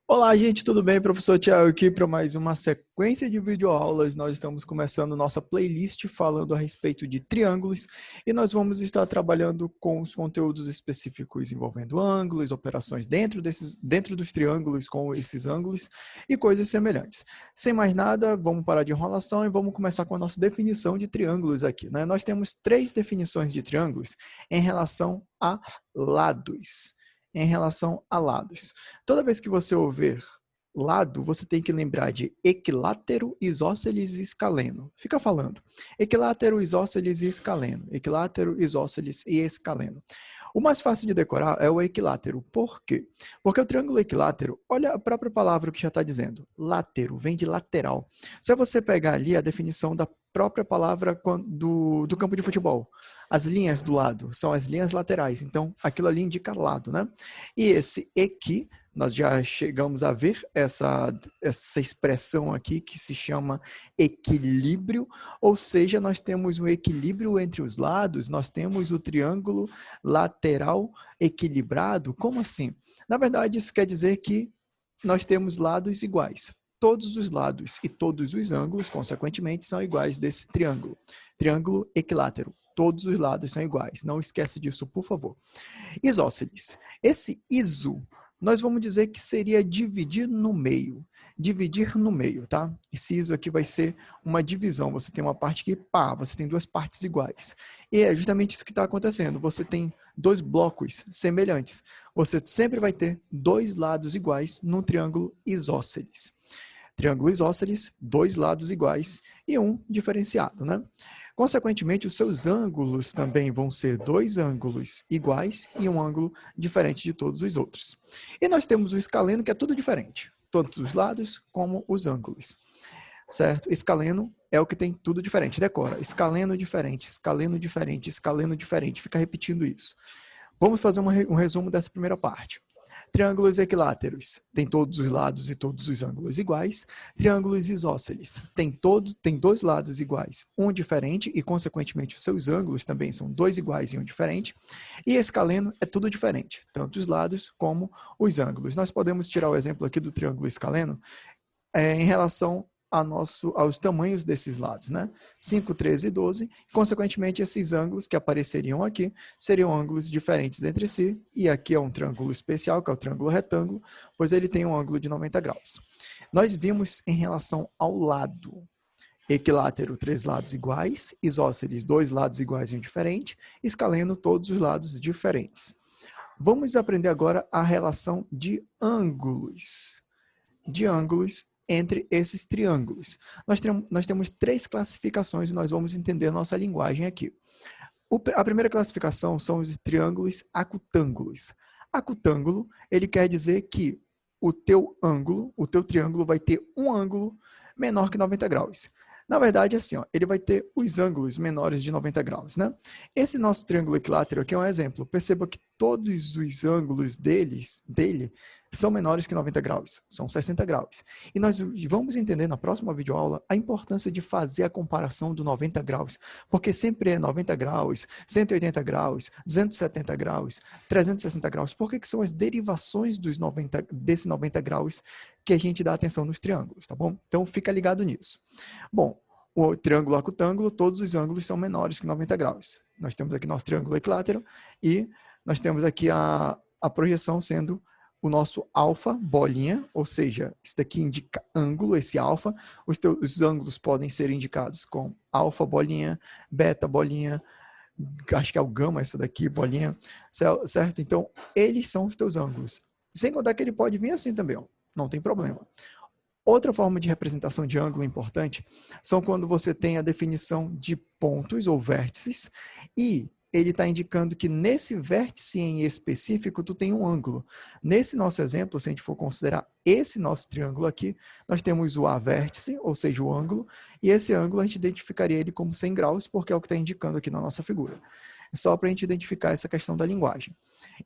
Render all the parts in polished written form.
Olá, gente, tudo bem? Professor Thiago aqui para mais uma sequência de videoaulas. Nós estamos começando nossa playlist falando a respeito de triângulos e nós vamos estar trabalhando com os conteúdos específicos envolvendo ângulos, operações dentro dos triângulos com esses ângulos e coisas semelhantes. Sem mais nada, vamos parar de enrolação e vamos começar com a nossa definição de triângulos aqui, né? Nós temos três definições de triângulos em relação a lados. Toda vez que você ouvir lado, você tem que lembrar de equilátero, isósceles e escaleno. Fica falando. Equilátero, isósceles e escaleno. Equilátero, isósceles e escaleno. O mais fácil de decorar é o equilátero. Por quê? Porque o triângulo equilátero, olha a própria palavra que já está dizendo. Látero, vem de lateral. Se você pegar ali a definição da própria palavra do campo de futebol. As linhas do lado são as linhas laterais, então aquilo ali indica lado, né? E esse equi, nós já chegamos a ver essa expressão aqui que se chama equilíbrio, ou seja, nós temos um equilíbrio entre os lados, nós temos o triângulo lateral equilibrado. Como assim? Na verdade, isso quer dizer que nós temos lados iguais. Todos os lados e todos os ângulos, consequentemente, são iguais desse triângulo. Triângulo equilátero. Todos os lados são iguais. Não esquece disso, por favor. Isósceles. Esse iso, nós vamos dizer que seria dividir no meio. Dividir no meio, tá? Esse iso aqui vai ser uma divisão. Você tem uma parte que, você tem duas partes iguais. E é justamente isso que está acontecendo. Você tem dois blocos semelhantes. Você sempre vai ter dois lados iguais num triângulo isósceles. Triângulo isósceles, dois lados iguais e um diferenciado, né? Consequentemente, os seus ângulos também vão ser dois ângulos iguais e um ângulo diferente de todos os outros. E nós temos o escaleno, que é tudo diferente, tanto os lados como os ângulos, certo? Escaleno é o que tem tudo diferente. Decora, escaleno diferente, escaleno diferente, escaleno diferente. Fica repetindo isso. Vamos fazer um resumo dessa primeira parte. Triângulos equiláteros, tem todos os lados e todos os ângulos iguais. Triângulos isósceles, tem dois lados iguais, um diferente e, consequentemente, os seus ângulos também são dois iguais e um diferente. E escaleno é tudo diferente, tanto os lados como os ângulos. Nós podemos tirar o exemplo aqui do triângulo escaleno em relação aos tamanhos desses lados, né? 5, 13 e 12. Consequentemente, esses ângulos que apareceriam aqui seriam ângulos diferentes entre si. E aqui é um triângulo especial, que é o triângulo retângulo, pois ele tem um ângulo de 90 graus. Nós vimos em relação ao lado. Equilátero, três lados iguais. Isósceles, dois lados iguais e um diferente. Escaleno, todos os lados diferentes. Vamos aprender agora a relação de ângulos. Entre esses triângulos. Nós temos três classificações e nós vamos entender a nossa linguagem aqui. A primeira classificação são os triângulos acutângulos. Acutângulo, ele quer dizer que o teu triângulo vai ter um ângulo menor que 90 graus. Na verdade, assim, ele vai ter os ângulos menores de 90 graus, né? Esse nosso triângulo equilátero aqui é um exemplo. Perceba que todos os ângulos dele são menores que 90 graus, são 60 graus. E nós vamos entender na próxima videoaula a importância de fazer a comparação do 90 graus, porque sempre é 90 graus, 180 graus, 270 graus, 360 graus. Por que são as derivações desse 90 graus que a gente dá atenção nos triângulos, tá bom? Então, fica ligado nisso. Bom, o triângulo acutângulo, todos os ângulos são menores que 90 graus. Nós temos aqui nosso triângulo equilátero e nós temos aqui a projeção sendo o nosso alfa, bolinha, ou seja, isso daqui indica ângulo, esse alfa. Os ângulos podem ser indicados com alfa, bolinha, beta, bolinha, acho que é o gama essa daqui, bolinha, certo? Então, eles são os teus ângulos. Sem contar que ele pode vir assim também, ó. Não tem problema. Outra forma de representação de ângulo importante são quando você tem a definição de pontos ou vértices e ele está indicando que nesse vértice em específico tu tem um ângulo. Nesse nosso exemplo, se a gente for considerar esse nosso triângulo aqui, nós temos o A-vértice, ou seja, o ângulo, e esse ângulo a gente identificaria ele como 100 graus, porque é o que está indicando aqui na nossa figura. É só para a gente identificar essa questão da linguagem.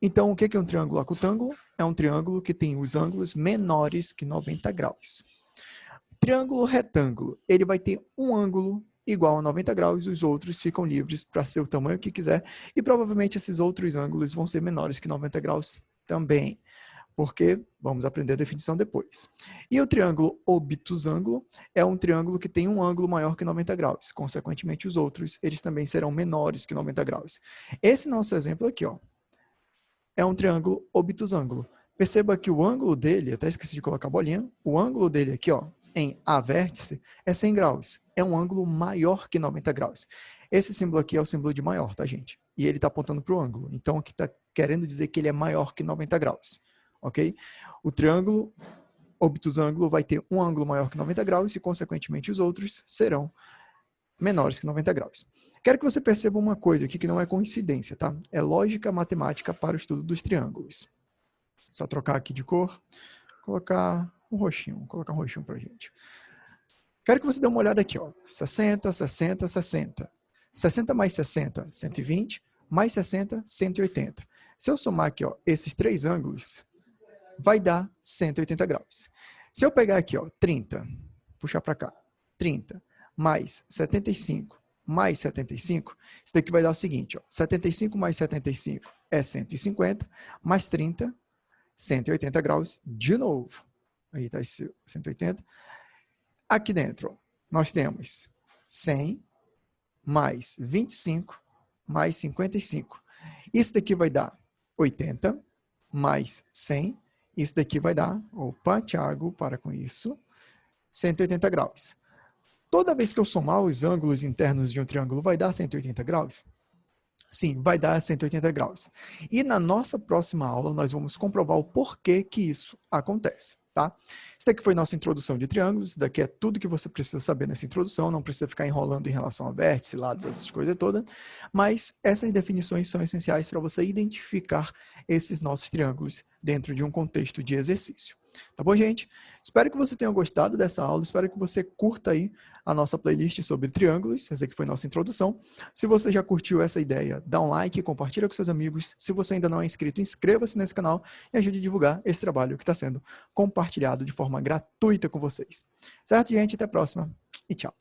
Então, o que é um triângulo acutângulo? É um triângulo que tem os ângulos menores que 90 graus. Triângulo retângulo, ele vai ter um ângulo igual a 90 graus, os outros ficam livres para ser o tamanho que quiser, e provavelmente esses outros ângulos vão ser menores que 90 graus também. porque vamos aprender a definição depois. E o triângulo obtusângulo é um triângulo que tem um ângulo maior que 90 graus. Consequentemente, os outros, eles também serão menores que 90 graus. Esse nosso exemplo aqui, ó, é um triângulo obtusângulo. Perceba que o ângulo dele, até esqueci de colocar a bolinha, o ângulo dele aqui, ó, em A vértice, é 100 graus. É um ângulo maior que 90 graus. Esse símbolo aqui é o símbolo de maior, tá, gente? E ele está apontando para o ângulo. Então, aqui está querendo dizer que ele é maior que 90 graus. Ok? O triângulo obtusângulo vai ter um ângulo maior que 90 graus e, consequentemente, os outros serão menores que 90 graus. Quero que você perceba uma coisa aqui que não é coincidência, tá? É lógica matemática para o estudo dos triângulos. Só trocar aqui de cor, colocar um roxinho, vou colocar um roxinho pra gente. Quero que você dê uma olhada aqui, ó. 60, 60, 60. 60 mais 60, 120, mais 60, 180. Se eu somar aqui, ó, esses três ângulos, vai dar 180 graus. Se eu pegar aqui, ó, 30, puxar para cá, 30 mais 75 mais 75, isso daqui vai dar o seguinte, ó, 75 mais 75 é 150, mais 30, 180 graus de novo. Aí está esse 180. Aqui dentro, ó, nós temos 100 mais 25 mais 55. Isso daqui vai dar 80 mais 100. Isso daqui vai dar, opa, Thiago, para com isso, 180 graus. Toda vez que eu somar os ângulos internos de um triângulo, vai dar 180 graus? Sim, vai dar 180 graus. E na nossa próxima aula, nós vamos comprovar o porquê que isso acontece, tá? Isso daqui foi nossa introdução de triângulos, isso daqui é tudo que você precisa saber nessa introdução, não precisa ficar enrolando em relação a vértice, lados, essas coisas todas, mas essas definições são essenciais para você identificar esses nossos triângulos dentro de um contexto de exercício. Tá bom, gente? Espero que você tenha gostado dessa aula, espero que você curta aí a nossa playlist sobre triângulos, essa aqui foi nossa introdução. Se você já curtiu essa ideia, dá um like, compartilha com seus amigos. Se você ainda não é inscrito, inscreva-se nesse canal e ajude a divulgar esse trabalho que está sendo compartilhado de forma gratuita com vocês. Certo, gente? Até a próxima e tchau.